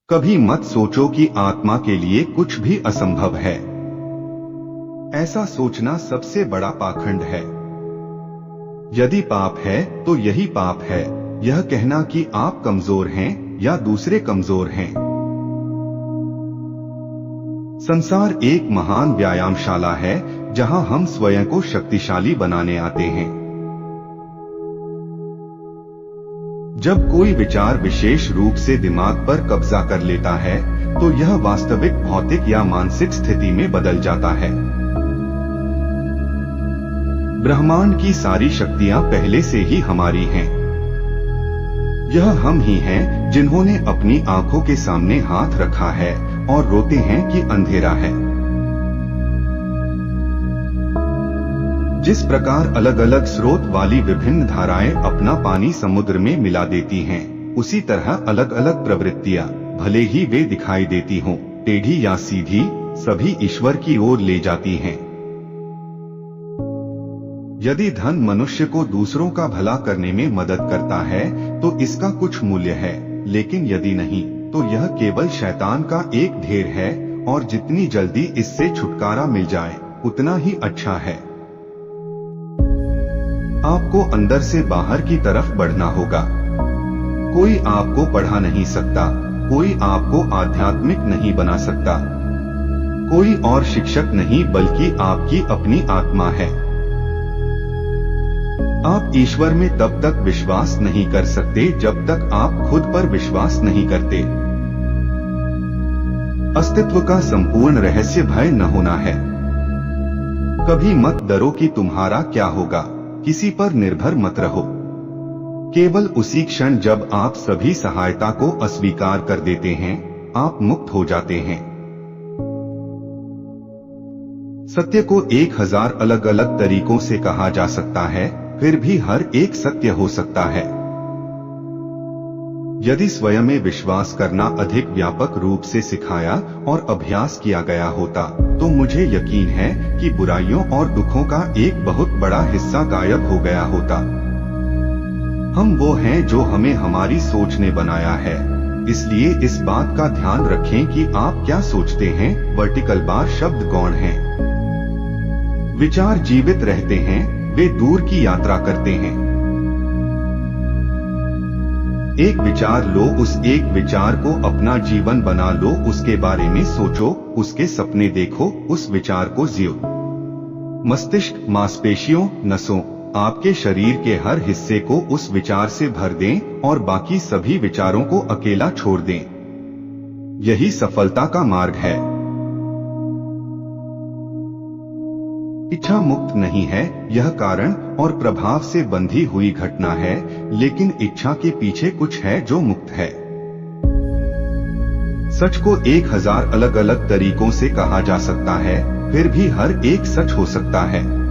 कभी मत सोचो कि आत्मा के लिए कुछ भी असंभव है। ऐसा सोचना सबसे बड़ा पाखंड है। यदि पाप है तो यही पाप है, यह कहना कि आप कमजोर हैं या दूसरे कमजोर हैं। संसार एक महान व्यायामशाला है जहां हम स्वयं को शक्तिशाली बनाने आते हैं। जब कोई विचार विशेष रूप से दिमाग पर कब्जा कर लेता है तो यह वास्तविक भौतिक या मानसिक स्थिति में बदल जाता है। ब्रह्मांड की सारी शक्तियां पहले से ही हमारी हैं। यह हम ही हैं जिन्होंने अपनी आंखों के सामने हाथ रखा है और रोते हैं कि अंधेरा है। जिस प्रकार अलग अलग स्रोत वाली विभिन्न धाराएं अपना पानी समुद्र में मिला देती हैं, उसी तरह अलग अलग प्रवृत्तियां, भले ही वे दिखाई देती हों, टेढ़ी या सीधी, सभी ईश्वर की ओर ले जाती हैं। यदि धन मनुष्य को दूसरों का भला करने में मदद करता है तो इसका कुछ मूल्य है, लेकिन यदि नहीं तो यह केवल शैतान का एक ढेर है और जितनी जल्दी इससे छुटकारा मिल जाए उतना ही अच्छा है। आपको अंदर से बाहर की तरफ बढ़ना होगा। कोई आपको पढ़ा नहीं सकता, कोई आपको आध्यात्मिक नहीं बना सकता, कोई और शिक्षक नहीं बल्कि आपकी अपनी आत्मा है। आप ईश्वर में तब तक विश्वास नहीं कर सकते जब तक आप खुद पर विश्वास नहीं करते। अस्तित्व का संपूर्ण रहस्य भय न होना है। कभी मत डरो कि तुम्हारा क्या होगा, किसी पर निर्भर मत रहो। केवल उसी क्षण जब आप सभी सहायता को अस्वीकार कर देते हैं, आप मुक्त हो जाते हैं। सत्य को 1000 अलग अलग तरीकों से कहा जा सकता है, फिर भी हर एक सत्य हो सकता है। यदि स्वयं में विश्वास करना अधिक व्यापक रूप से सिखाया और अभ्यास किया गया होता तो मुझे यकीन है कि बुराइयों और दुखों का एक बहुत बड़ा हिस्सा गायब हो गया होता। हम वो हैं जो हमें हमारी सोच ने बनाया है, इसलिए इस बात का ध्यान रखें कि आप क्या सोचते हैं। वर्टिकल बार शब्द गौण हैं। विचार जीवित रहते हैं, वे दूर की यात्रा करते हैं। एक विचार लो, उस एक विचार को अपना जीवन बना लो, उसके बारे में सोचो, उसके सपने देखो, उस विचार को जियो। मस्तिष्क, मांसपेशियों, नसों, आपके शरीर के हर हिस्से को उस विचार से भर दें और बाकी सभी विचारों को अकेला छोड़ दें। यही सफलता का मार्ग है। इच्छा मुक्त नहीं है, यह कारण और प्रभाव से बंधी हुई घटना है, लेकिन इच्छा के पीछे कुछ है जो मुक्त है। सच को 1000 अलग अलग तरीकों से कहा जा सकता है, फिर भी हर एक सच हो सकता है।